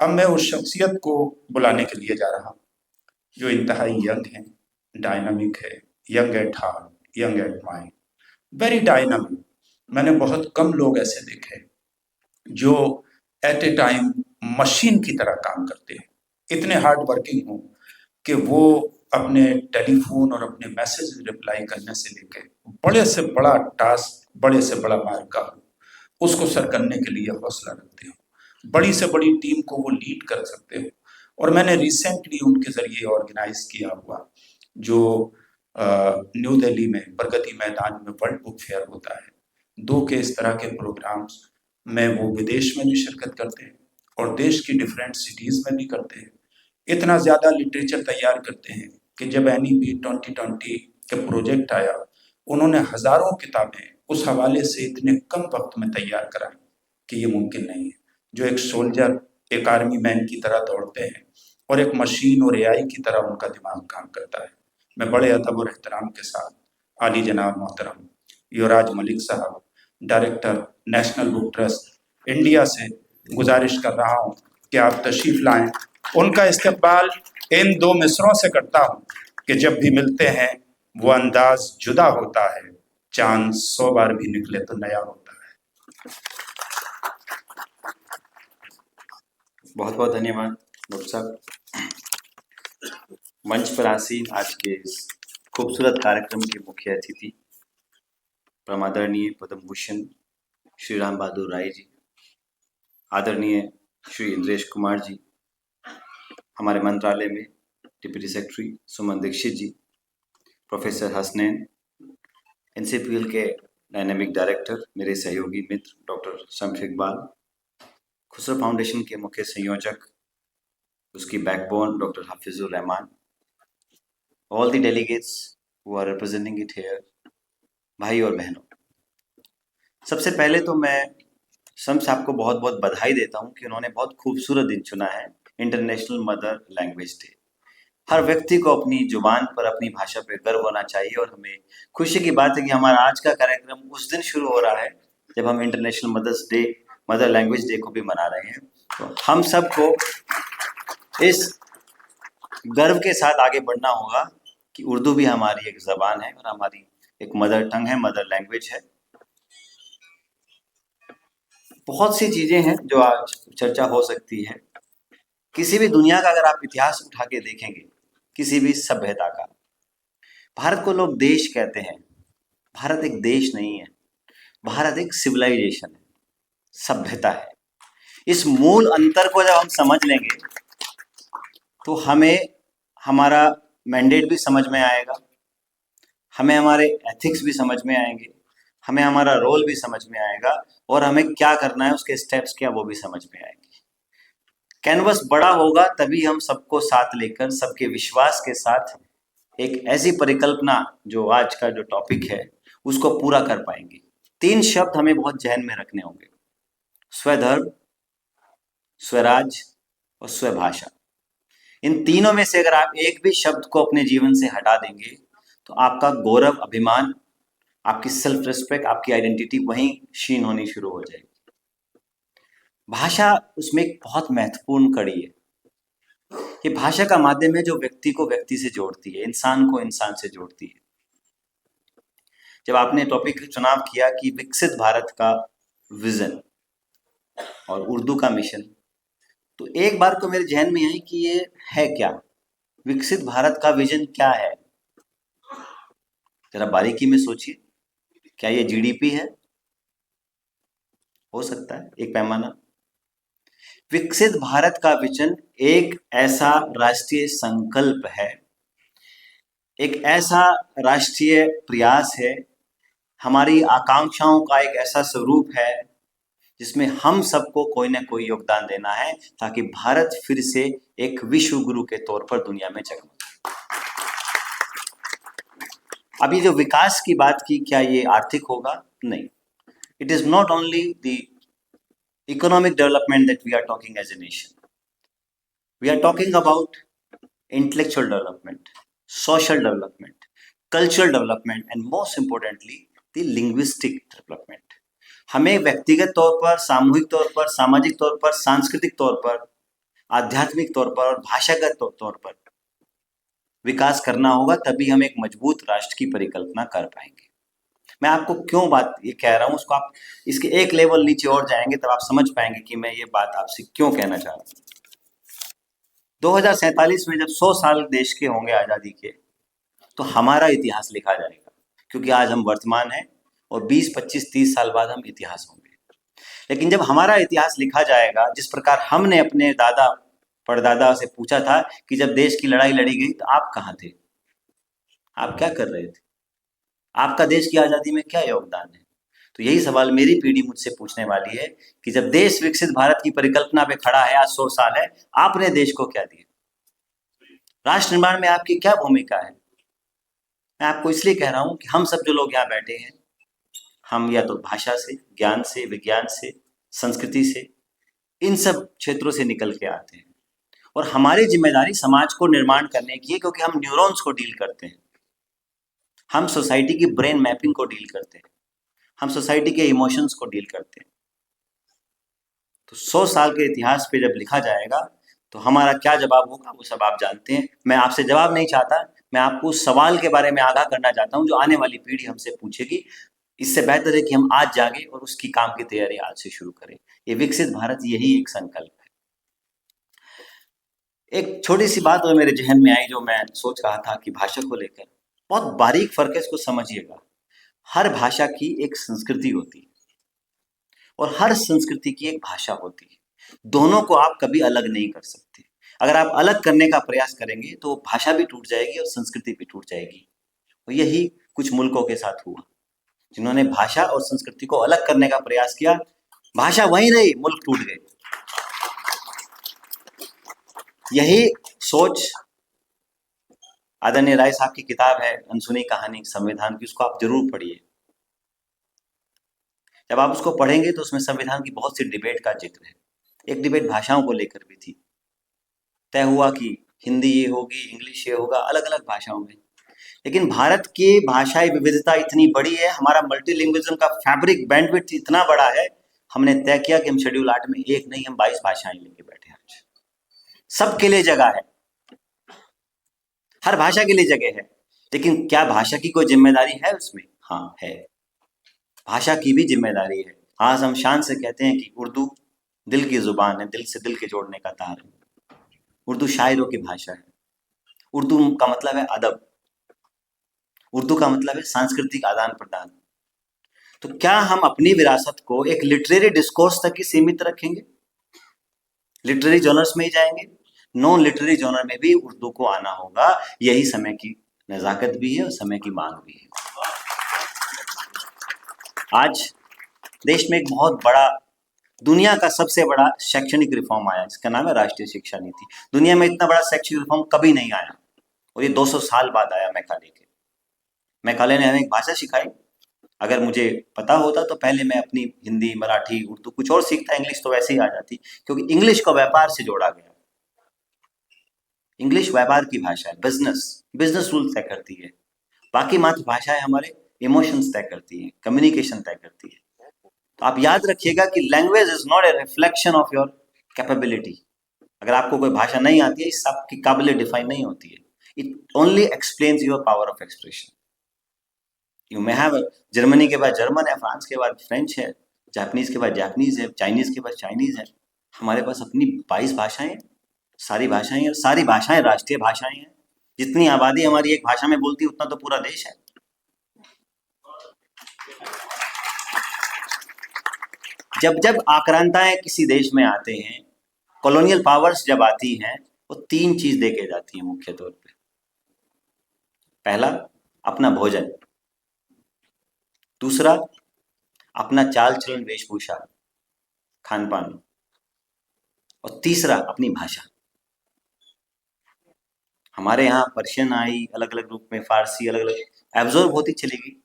अब मैं उस शख्सियत को बुलाने के लिए जा रहा हूँ जो इंतहाई यंग है, डायनामिक है, young at heart, young at mind, very dynamic. मैंने बहुत कम लोग ऐसे देखे जो एट ए टाइम मशीन की तरह काम करते हैं, इतने हार्ड वर्किंग हों कि वो अपने टेलीफोन और अपने मैसेज रिप्लाई करने से लेके बड़े से बड़ा टास्क, बड़े से बड़ा मार्का हो, उसको सर करने के लिए हौसला रखते हो, बड़ी से बड़ी टीम को वो लीड कर सकते हो। और मैंने रिसेंटली उनके जरिए ऑर्गेनाइज किया हुआ जो न्यू दिल्ली में प्रगति मैदान में वर्ल्ड बुक फेयर होता है, दो के इस तरह के प्रोग्राम्स में वो विदेश में भी शिरकत करते हैं और देश की डिफरेंट सिटीज में भी करते हैं। इतना ज़्यादा लिटरेचर तैयार करते हैं कि जब NEP 2020 का प्रोजेक्ट आया, उन्होंने हज़ारों किताबें उस हवाले से इतने कम वक्त में तैयार कराई कि ये मुमकिन नहीं है। जो एक सोल्जर, एक आर्मी मैन की तरह दौड़ते हैं और एक मशीन और AI की तरह उनका दिमाग काम करता है। मैं बड़े अदब और एहतराम के साथ आली जनाब मोहतरम युवराज मलिक साहब, director national book trust India से गुजारिश कर रहा हूँ कि आप तशरीफ लाएं। उनका इस्तकबाल इन दो मिसरों से करता हूँ कि जब भी मिलते हैं वो अंदाज जुदा होता है, चांद 100 बार भी निकले तो नया होता है। बहुत बहुत धन्यवाद डॉक्टर साहब। मंच पर आसीन आज के इस खूबसूरत कार्यक्रम के मुख्य अतिथि परमादरणीय पद्म भूषण श्री राम बहादुर राय जी, आदरणीय श्री इंद्रेश कुमार जी, हमारे मंत्रालय में deputy secretary Suman Dikshit ji, professor Hasnain, NCPL के डायनेमिक डायरेक्टर मेरे सहयोगी मित्र डॉक्टर शम्स इकबाल, खुसरो फाउंडेशन के मुख्य संयोजक, उसकी backbone doctor Hafizur Rahman, all the delegates who are representing it here, भाई और बहनों, सबसे पहले तो मैं शम्स साहब को बहुत बहुत बधाई देता हूं कि उन्होंने बहुत खूबसूरत दिन चुना है, इंटरनेशनल मदर लैंग्वेज डे। हर व्यक्ति को अपनी जुबान पर, अपनी भाषा पर गर्व होना चाहिए और हमें खुशी की बात है कि हमारा आज का कार्यक्रम उस दिन शुरू हो रहा है जब हम इंटरनेशनल मदर लैंग्वेज डे को भी मना रहे हैं। तो हम सबको इस गर्व के साथ आगे बढ़ना होगा कि उर्दू भी हमारी एक जबान है और हमारी एक मदर टंग है, मदर लैंग्वेज है। बहुत सी चीजें हैं जो आज चर्चा हो सकती है। किसी भी दुनिया का अगर आप इतिहास उठा के देखेंगे, किसी भी सभ्यता का, भारत को लोग देश कहते हैं। भारत एक देश नहीं है, भारत एक सिविलाइजेशन है, सभ्यता है। इस मूल अंतर को जब हम समझ लेंगे तो हमें हमारा मैंडेट भी समझ में आएगा, हमें हमारे एथिक्स भी समझ में आएंगे, हमें हमारा रोल भी समझ में आएगा और हमें क्या करना है, उसके स्टेप्स क्या, वो भी समझ में आएंगे। कैनवस बड़ा होगा तभी हम सबको साथ लेकर, सबके विश्वास के साथ एक ऐसी परिकल्पना जो आज का जो टॉपिक है उसको पूरा कर पाएंगे। 3 शब्द हमें बहुत जहन में रखने होंगे: स्वधर्म, स्वराज और स्वभाषा। इन तीनों में से अगर आप एक भी शब्द को अपने जीवन से हटा देंगे तो आपका गौरव, अभिमान, आपकी सेल्फ रिस्पेक्ट, आपकी आइडेंटिटी वहीं क्षीण होनी शुरू हो जाएगी। भाषा उसमें एक बहुत महत्वपूर्ण कड़ी है। ये भाषा का माध्यम है जो व्यक्ति को व्यक्ति से जोड़ती है, इंसान को इंसान से जोड़ती है। जब आपने टॉपिक चुनाव किया कि विकसित भारत का विजन और उर्दू का मिशन, तो एक बार तो मेरे जहन में आई कि ये है क्या, विकसित भारत का विजन क्या है। जरा बारीकी में सोचिए, क्या ये GDP है? हो सकता है एक पैमाना। विकसित भारत का विजन एक ऐसा राष्ट्रीय संकल्प है, एक ऐसा राष्ट्रीय प्रयास है, हमारी आकांक्षाओं का एक ऐसा स्वरूप है जिसमें हम सबको कोई ना कोई योगदान देना है ताकि भारत फिर से एक विश्व गुरु के तौर पर दुनिया में जगमगे। अभी जो विकास की बात की, क्या ये आर्थिक होगा? नहीं। It is not only the economic development that we are talking as a nation. We are talking about intellectual development, social development, cultural development, and most importantly, the linguistic development. हमें व्यक्तिगत तौर पर, सामूहिक तौर पर, सामाजिक तौर पर, सांस्कृतिक तौर पर आध्यात्मिक तौर पर और भाषागत तौर पर विकास करना होगा, तभी हम एक मजबूत राष्ट्र की परिकल्पना कर पाएंगे। मैं आपको क्यों बात ये कह रहा हूं, उसको आप इसके एक लेवल नीचे और जाएंगे तब आप समझ पाएंगे कि मैं ये बात आपसे क्यों कहना चाह रहा हूं। 2047 में जब 100 साल देश के होंगे आजादी के, तो हमारा इतिहास लिखा जाएगा, क्योंकि आज हम वर्तमान हैं और 20, 25, 30 साल बाद हम इतिहास होंगे। लेकिन जब हमारा इतिहास लिखा जाएगा, जिस प्रकार हमने अपने दादा परदादा से पूछा था कि जब देश की लड़ाई लड़ी गई तो आप कहाँ थे, आप क्या कर रहे थे, आपका देश की आजादी में क्या योगदान है, तो यही सवाल मेरी पीढ़ी मुझसे पूछने वाली है कि जब देश विकसित भारत की परिकल्पना पे खड़ा है, आज 100 साल है, आपने देश को क्या दिया, राष्ट्र निर्माण में आपकी क्या भूमिका है। मैं आपको इसलिए कह रहा हूं कि हम सब जो लोग यहाँ बैठे हैं, हम या तो भाषा से, ज्ञान से, विज्ञान से, संस्कृति से, इन सब क्षेत्रों से निकल के आते हैं और हमारी जिम्मेदारी समाज को निर्माण करने की है, क्योंकि हम न्यूरॉन्स को डील करते हैं, हम सोसाइटी की ब्रेन मैपिंग को डील करते हैं, हम सोसाइटी के इमोशंस को डील करते हैं। तो 100 साल के इतिहास पे जब लिखा जाएगा तो हमारा क्या जवाब होगा वो सब आप जानते हैं। मैं आपसे जवाब नहीं चाहता, मैं आपको उस सवाल के बारे में आगाह करना चाहता हूं जो आने वाली पीढ़ी हमसे पूछेगी। इससे बेहतर है कि हम आज जागे और उसकी काम की तैयारी आज से शुरू करें। ये विकसित भारत यही एक संकल्प है। एक छोटी सी बात और मेरे जहन में आई जो मैं सोच रहा था कि भाषा को लेकर बहुत बारीक फर्क है, इसको समझिएगा। हर भाषा की एक संस्कृति होती है और हर संस्कृति की एक भाषा होती है, दोनों को आप कभी अलग नहीं कर सकते। अगर आप अलग करने का प्रयास करेंगे तो भाषा भी टूट जाएगी और संस्कृति भी टूट जाएगी। और यही कुछ मुल्कों के साथ हुआ, जिन्होंने भाषा और संस्कृति को अलग करने का प्रयास किया, भाषा वहीं रही, मुल्क टूट गए। यही सोच आदरणीय राय साहब की किताब है अनसुनी कहानी संविधान की, उसको आप जरूर पढ़िए। जब आप उसको पढ़ेंगे तो उसमें संविधान की बहुत सी डिबेट का जिक्र है। एक डिबेट भाषाओं को लेकर भी थी, तय हुआ कि हिंदी ये होगी, इंग्लिश ये होगा, अलग अलग भाषाओं में। लेकिन भारत की भाषाई विविधता इतनी बड़ी है, हमारा मल्टीलिंग्विज्म का फैब्रिक बैंडविड्थ इतना बड़ा है, हमने तय किया कि हम शेड्यूल 8 में एक नहीं, हम 22 भाषाएं लेके बैठे हैं। आज सबके लिए जगह है, हर भाषा के लिए जगह है, लेकिन क्या भाषा की कोई जिम्मेदारी है उसमें? हाँ है, भाषा की भी जिम्मेदारी है। आज हम शान से कहते हैं कि उर्दू दिल की जुबान है, दिल से दिल के जोड़ने का तार है। उर्दू शायरों की भाषा है, उर्दू का मतलब है अदब, उर्दू का मतलब है सांस्कृतिक आदान प्रदान। तो क्या हम अपनी विरासत को एक लिटरेरी डिस्कोर्स तक ही सीमित रखेंगे, लिटरेरी जॉनर्स में ही जाएंगे? नॉन लिटरेरी जॉनर में भी उर्दू को आना होगा। यही समय की नजाकत भी है और समय की मांग भी है। आज देश में एक बहुत बड़ा, दुनिया का सबसे बड़ा शैक्षणिक रिफॉर्म आया, जिसका नाम है राष्ट्रीय शिक्षा नीति। दुनिया में इतना बड़ा शैक्षणिक रिफॉर्म कभी नहीं आया और ये 200 साल बाद आया मैकाले के। मैकाले ने हमें एक भाषा सिखाई। अगर मुझे पता होता तो पहले मैं अपनी हिंदी, मराठी, उर्दू कुछ और सीखता, इंग्लिश तो वैसे ही आ जाती, क्योंकि इंग्लिश को व्यापार से जोड़ा गया। इंग्लिश व्यापार की भाषा है, बिजनेस रूल तय करती है। बाकी मातृभाषाएं हमारे इमोशंस तय करती है, कम्युनिकेशन तय करती है। तो आप याद रखिएगा कि language is not a reflection of your capability. अगर आपको कोई भाषा नहीं आती है, इससे आपकी काबिलियत डिफाइन नहीं होती है। It only explains your power of expression. You may have, Germany के बाद जर्मन है, फ्रांस के बाद फ्रेंच है, जापानीज के बाद जापानीज है, चाइनीज के बाद चाइनीज है। हमारे पास अपनी 22 भाषाएं, सारी भाषाएं हैं, सारी भाषाएं राष्ट्रीय भाषाएं हैं। जितनी आबादी हमारी एक भाषा में बोलती है उतना तो पूरा देश है। जब जब आक्रांताएं किसी देश में आते हैं, कॉलोनियल पावर्स जब आती हैं, वो 3 चीज देके जाती हैं मुख्य तौर पे। पहला, अपना भोजन, दूसरा अपना चाल चलन, वेशभूषा, खान पान, और तीसरा अपनी भाषा। हमारे यहाँ पर्शियन आई अलग अलग रूप में, फारसी अलग अलग एब्जॉर्ब होती चली गई।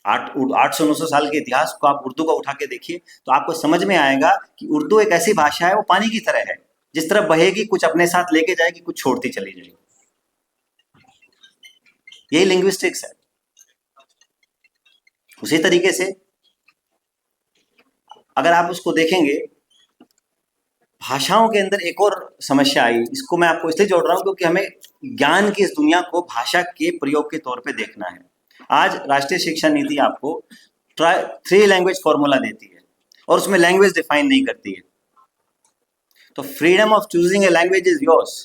800-900 साल के इतिहास को आप उर्दू का उठा के देखिए तो आपको समझ में आएगा कि उर्दू एक ऐसी भाषा है, वो पानी की तरह है, जिस तरह बहेगी कुछ अपने साथ लेके जाएगी, कुछ छोड़ती चली जाएगी। यही लिंग्विस्टिक्स है। उसी तरीके से अगर आप उसको देखेंगे, भाषाओं के अंदर एक और समस्या आई, इसको मैं आपको इसलिए जोड़ रहा हूँ क्योंकि हमें ज्ञान की इस दुनिया को भाषा के प्रयोग के तौर पे देखना है। आज राष्ट्रीय शिक्षा नीति आपको 3 लैंग्वेज फॉर्मूला देती है और उसमें लैंग्वेज डिफाइन नहीं करती है। तो freedom of choosing a language is yours.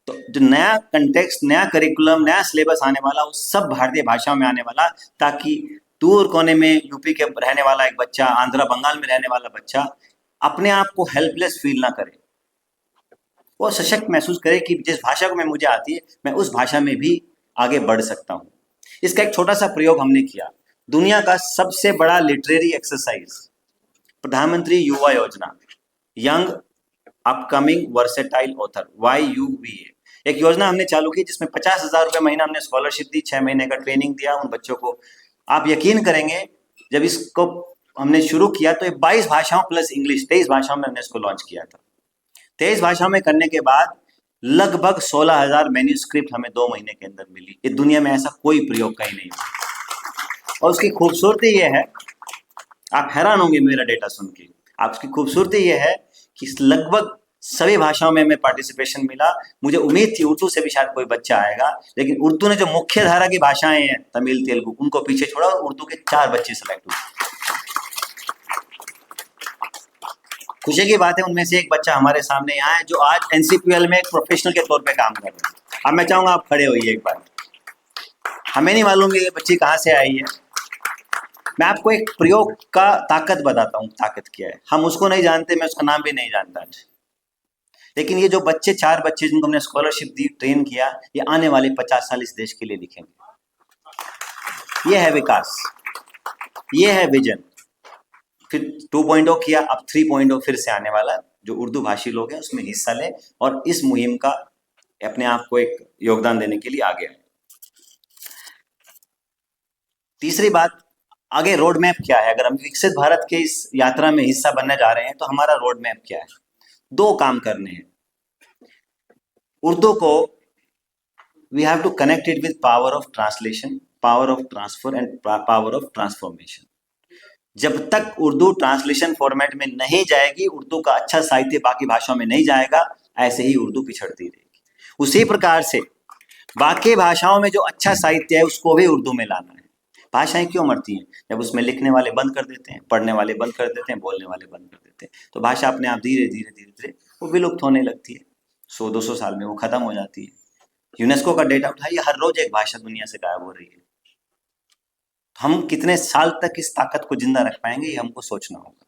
तो जो नया कंटेक्स्ट, नया करिकुलम, नया सिलेबस आने वाला, वो सब भारतीय भाषाओं में आने वाला, ताकि दूर कोने में यूपी के रहने वाला एक बच्चा, आंध्र बंगाल में रहने वाला बच्चा अपने आप को हेल्पलेस फील ना करे, वो सशक्त महसूस करे कि जिस भाषा को मैं मुझे आती है, मैं उस भाषा में भी आगे बढ़ सकता हूँ। इसका एक छोटा सा प्रयोग हमने किया। दुनिया का सबसे बड़ा लिटरेरी एक्सरसाइज, प्रधानमंत्री युवा योजना, young upcoming versatile author, YUVA, एक योजना हमने चालू की जिसमें 50,000 रुपये महीना हमने स्कॉलरशिप दी, 6 महीने का ट्रेनिंग दिया उन बच्चों को। आप यकीन करेंगे, जब इसको हमने शुरू किया तो ये 22 भाषाओं प्लस इंग्लिश, 23 भाषाओं में हमने इसको लॉन्च किया था। 23 भाषाओं में करने के बाद लगभग 16,000 मैन्यूस्क्रिप्ट हमें 2 महीने के अंदर मिली। इस दुनिया में ऐसा कोई प्रयोग कहीं नहीं हुआ। और उसकी खूबसूरती ये है, आप हैरान होंगे मेरा डेटा सुन के, आप उसकी खूबसूरती ये है कि लगभग सभी भाषाओं में हमें पार्टिसिपेशन मिला। मुझे उम्मीद थी उर्दू से भी शायद कोई बच्चा आएगा, लेकिन उर्दू ने जो मुख्य धारा की भाषाएं हैं, तमिल, तेलुगु, उनको पीछे छोड़ा और उर्दू के 4 बच्चे सेलेक्ट हुए। खुशी की बात है, उनमें से एक बच्चा हमारे सामने यहाँ है जो आज NCPL में एक प्रोफेशनल के तौर पे काम कर रहे हैं। अब मैं चाहूंगा आप खड़े होइए एक बार। हमें नहीं मालूम कि ये बच्ची कहाँ से आई है। मैं आपको एक प्रयोग का ताकत बताता हूँ, ताकत क्या है। हम उसको नहीं जानते, मैं उसका नाम भी नहीं जानता आज, लेकिन ये जो बच्चे, 4 बच्चे जिनको हमने स्कॉलरशिप दी, ट्रेन किया, ये आने वाले 50 साल इस देश के लिए लिखेंगे। ये है विकास, ये है विजन। फिर 2.0 किया, अब 3.0 फिर से आने वाला। जो उर्दू भाषी लोग हैं उसमें हिस्सा लें और इस मुहिम का अपने आप को एक योगदान देने के लिए आगे आए। तीसरी बात, आगे रोड मैप क्या है? अगर हम विकसित भारत के इस यात्रा में हिस्सा बनने जा रहे हैं तो हमारा रोड मैप क्या है? 2 काम करने हैं। उर्दू को we have to connect it with power of translation, power of transfer and power of transformation. जब तक उर्दू ट्रांसलेशन फॉर्मेट में नहीं जाएगी, उर्दू का अच्छा साहित्य बाकी भाषाओं में नहीं जाएगा, ऐसे ही उर्दू पिछड़ती रहेगी। उसी प्रकार से बाकी भाषाओं में जो अच्छा साहित्य है उसको भी उर्दू में लाना है। भाषाएं क्यों मरती हैं? जब उसमें लिखने वाले बंद कर देते हैं, पढ़ने वाले बंद कर देते हैं, बोलने वाले बंद कर देते हैं, तो भाषा अपने आप धीरे धीरे धीरे धीरे वो विलुप्त होने लगती है। 100-200 साल में वो खत्म हो जाती है। यूनेस्को का डेटा उठाइए, हर रोज एक भाषा दुनिया से गायब हो रही है। हम कितने साल तक इस ताकत को जिंदा रख पाएंगे, ये हमको सोचना होगा।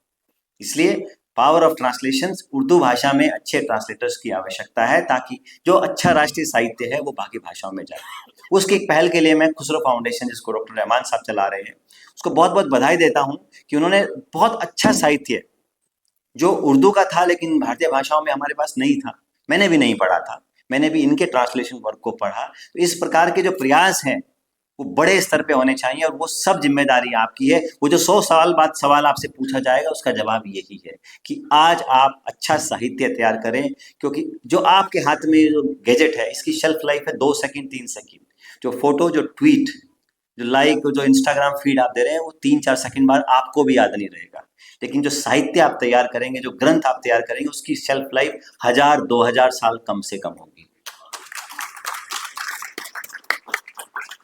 इसलिए पावर ऑफ ट्रांसलेशन, उर्दू भाषा में अच्छे ट्रांसलेटर्स की आवश्यकता है, ताकि जो अच्छा राष्ट्रीय साहित्य है वो बाकी भाषाओं में जाए। उसकी एक पहल के लिए मैं खुसरो फाउंडेशन, जिसको डॉक्टर रहमान साहब चला रहे हैं, उसको बहुत बहुत बधाई देता हूँ कि उन्होंने बहुत अच्छा साहित्य जो उर्दू का था लेकिन भारतीय भाषाओं में हमारे पास नहीं था, मैंने भी नहीं पढ़ा था, मैंने भी इनके ट्रांसलेशन वर्क को पढ़ा। तो इस प्रकार के जो प्रयास हैं वो बड़े स्तर पे होने चाहिए और वो सब जिम्मेदारी आपकी है। वो जो 100 साल बाद सवाल आपसे पूछा जाएगा उसका जवाब यही है कि आज आप अच्छा साहित्य तैयार करें, क्योंकि जो आपके हाथ में जो गैजेट है इसकी शेल्फ लाइफ है 2 सेकंड 3 सेकंड। जो फोटो, जो ट्वीट, जो लाइक, जो इंस्टाग्राम फीड आप दे रहे हैं वो 3-4 सेकंड बाद आपको भी याद नहीं रहेगा। लेकिन जो साहित्य आप तैयार करेंगे, जो ग्रंथ आप तैयार करेंगे, उसकी शेल्फ लाइफ 1000-2000 साल कम से कम होगी।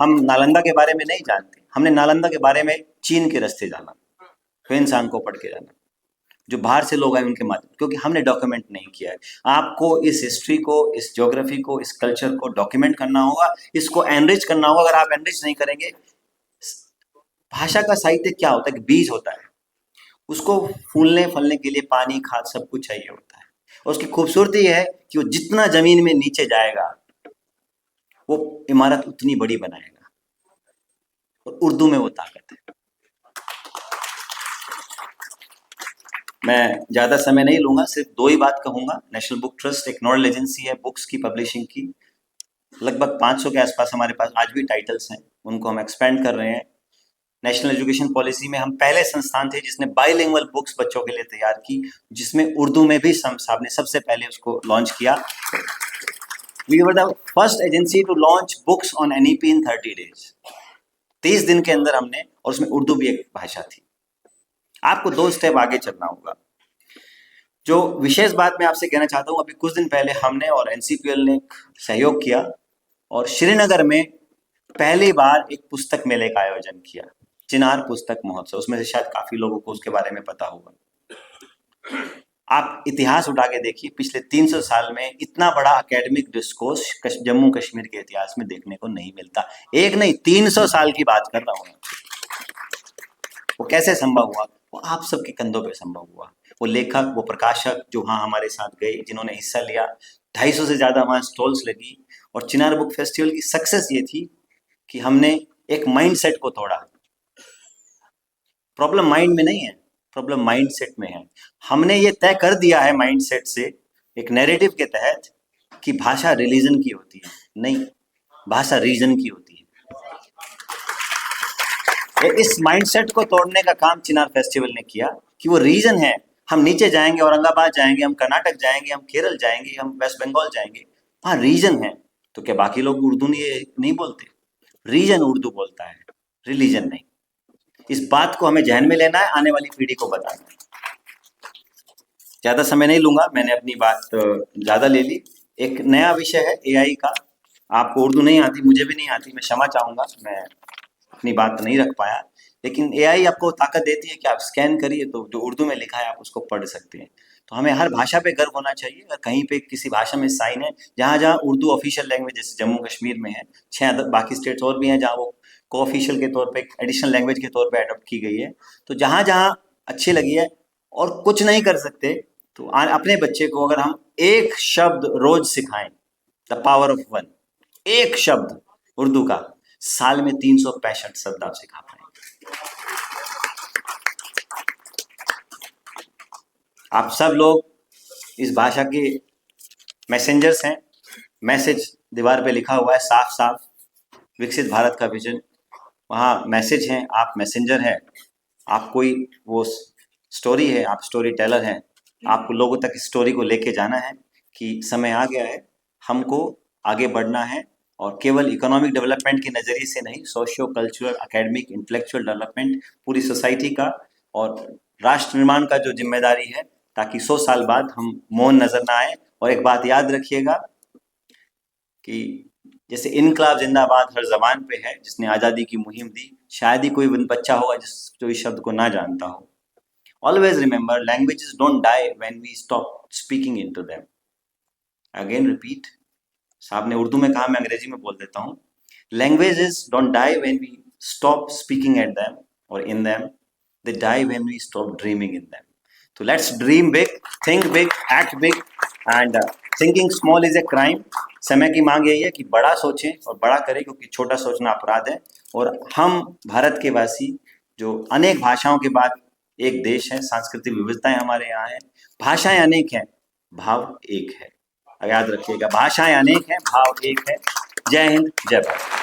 हम नालंदा के बारे में नहीं जानते, हमने नालंदा के बारे में चीन के रास्ते जाना, ह्वेनसांग को पढ़ के जाना, जो बाहर से लोग आए उनके माध्यम, क्योंकि हमने डॉक्यूमेंट नहीं किया है। आपको इस हिस्ट्री को, इस ज्योग्राफी को, इस कल्चर को डॉक्यूमेंट करना होगा, इसको एनरिच करना होगा। अगर आप एनरिच नहीं करेंगे, भाषा का साहित्य क्या होता है? बीज होता है, उसको फूलने फलने के लिए पानी, खाद सब कुछ चाहिए होता है। और उसकी खूबसूरती है कि वो जितना जमीन में नीचे जाएगा वो इमारत उतनी बड़ी बनाएगा, और उर्दू में वो ताकत है। मैं ज्यादा समय नहीं लूंगा, सिर्फ 2 ही बात कहूंगा। नेशनल बुक ट्रस्ट एक नॉलेज एजेंसी है बुक्स की पब्लिशिंग की। लगभग 500 के आसपास हमारे पास आज भी टाइटल्स हैं, उनको हम एक्सपेंड कर रहे हैं। नेशनल एजुकेशन पॉलिसी में हम पहले संस्थान थे जिसने बाइलिंगुअल बुक्स बच्चों के लिए तैयार की, जिसमें उर्दू में भी साहब ने सबसे पहले उसको लॉन्च किया। We were the first agency to launch books on NEP in 30 days. 30 दिन के अंदर हमने, और उसमें उर्दू भी एक भाषा थी। आपको 2 स्टेप आगे चलना होगा। जो विशेष बात मैं आपसे कहना चाहता हूँ, अभी कुछ दिन पहले हमने और एनसीपीएल ने एक सहयोग किया और श्रीनगर में पहली बार एक पुस्तक मेले का आयोजन किया, चिनार पुस्तक महोत्सव। उसमें से शायद काफी लोगों को उसके बारे में पता होगा। आप इतिहास उठा के देखिए, पिछले 300 साल में इतना बड़ा एकेडमिक डिस्कोर्स जम्मू कश्मीर के इतिहास में देखने को नहीं मिलता। एक नहीं, 300 साल की बात कर रहा हूं। वो कैसे संभव हुआ? वो आप सबके कंधों पे संभव हुआ। वो लेखक, वो प्रकाशक जो वहाँ हमारे साथ गए, जिन्होंने हिस्सा लिया, 250 से ज्यादा वहाँ स्टॉल्स लगी। और चिनार बुक फेस्टिवल की सक्सेस ये थी कि हमने एक माइंडसेट को तोड़ा। प्रॉब्लम माइंड में नहीं है, प्रॉब्लम माइंडसेट में है। हमने ये तय कर दिया है माइंडसेट से, एक नैरेटिव के तहत, कि भाषा रिलीजन की होती है। नहीं, भाषा रीजन की होती है। इस माइंडसेट को तोड़ने का काम चिनार फेस्टिवल ने किया कि वो रीजन है। हम नीचे जाएंगे, औरंगाबाद जाएंगे, हम कर्नाटक जाएंगे, हम केरल जाएंगे, हम वेस्ट बंगाल जाएंगे, वहाँ रीजन है। तो क्या बाकी लोग उर्दू नहीं बोलते? रीजन उर्दू बोलता है, रिलीजन नहीं। इस बात को हमें ध्यान में लेना है, आने वाली पीढ़ी को बताना है। ज्यादा समय नहीं लूंगा, मैंने अपनी बात ज्यादा ले ली। एक नया विषय है एआई का। आपको उर्दू नहीं आती, मुझे भी नहीं आती, मैं क्षमा चाहूंगा, मैं अपनी बात नहीं रख पाया। लेकिन एआई आपको ताकत देती है कि आप स्कैन करिए तो जो उर्दू में लिखा है आप उसको पढ़ सकते हैं। तो हमें हर भाषा पे गर्व होना चाहिए। अगर कहीं पे किसी भाषा में साइन है, जहाँ जहाँ उर्दू ऑफिशियल लैंग्वेज, जैसे जम्मू कश्मीर में है, 6 बाकी स्टेट्स और भी हैं जहाँ वो को ऑफिशियल के तौर पे, एडिशनल लैंग्वेज के तौर पे अडॉप्ट की गई है। तो जहाँ जहाँ अच्छी लगी है, और कुछ नहीं कर सकते तो अपने बच्चे को अगर हम एक शब्द रोज सिखाएं, द पावर ऑफ वन, एक शब्द उर्दू का, साल में 365 शब्द आप सिखा पाएंगे। आप सब लोग इस भाषा के मैसेंजर्स हैं। मैसेज दीवार पे लिखा हुआ है साफ साफ, विकसित भारत का विजन, वहाँ मैसेज हैं, आप मैसेंजर हैं। आप कोई वो स्टोरी है, आप स्टोरी टेलर हैं। आपको लोगों तक इस स्टोरी को लेके जाना है कि समय आ गया है, हमको आगे बढ़ना है। और केवल इकोनॉमिक डेवलपमेंट के नज़रिए से नहीं, socio cultural, academic, intellectual development, पूरी सोसाइटी का और राष्ट्र निर्माण का जो जिम्मेदारी है, ताकि 100 साल बाद हम मौन नजर ना आए। और एक बात याद रखिएगा कि जैसे इनकलाब जिंदाबाद हर जबान पे है, जिसने आज़ादी की मुहिम दी, शायद ही कोई बच्चा होगा जो इस शब्द को ना जानता हो। Always remember, languages don't die when we stop speaking into them. Again repeat, साहब ने उर्दू में कहा, मैं अंग्रेजी में बोल देता हूँ। Languages don't die when we stop speaking at them or in them. They die when we stop dreaming in them. So let's dream big, think big, act big, and thinking small is a crime. समय की मांग यही है कि बड़ा सोचें और बड़ा करें, क्योंकि छोटा सोचना अपराध है। और हम भारत के वासी, जो अनेक भाषाओं के बाद एक देश है, सांस्कृतिक विविधताएं हमारे यहाँ है, भाषाएं अनेक हैं, भाव एक है। याद रखिएगा, भाषाएं अनेक हैं, भाव एक है। जय हिंद, जय भारत।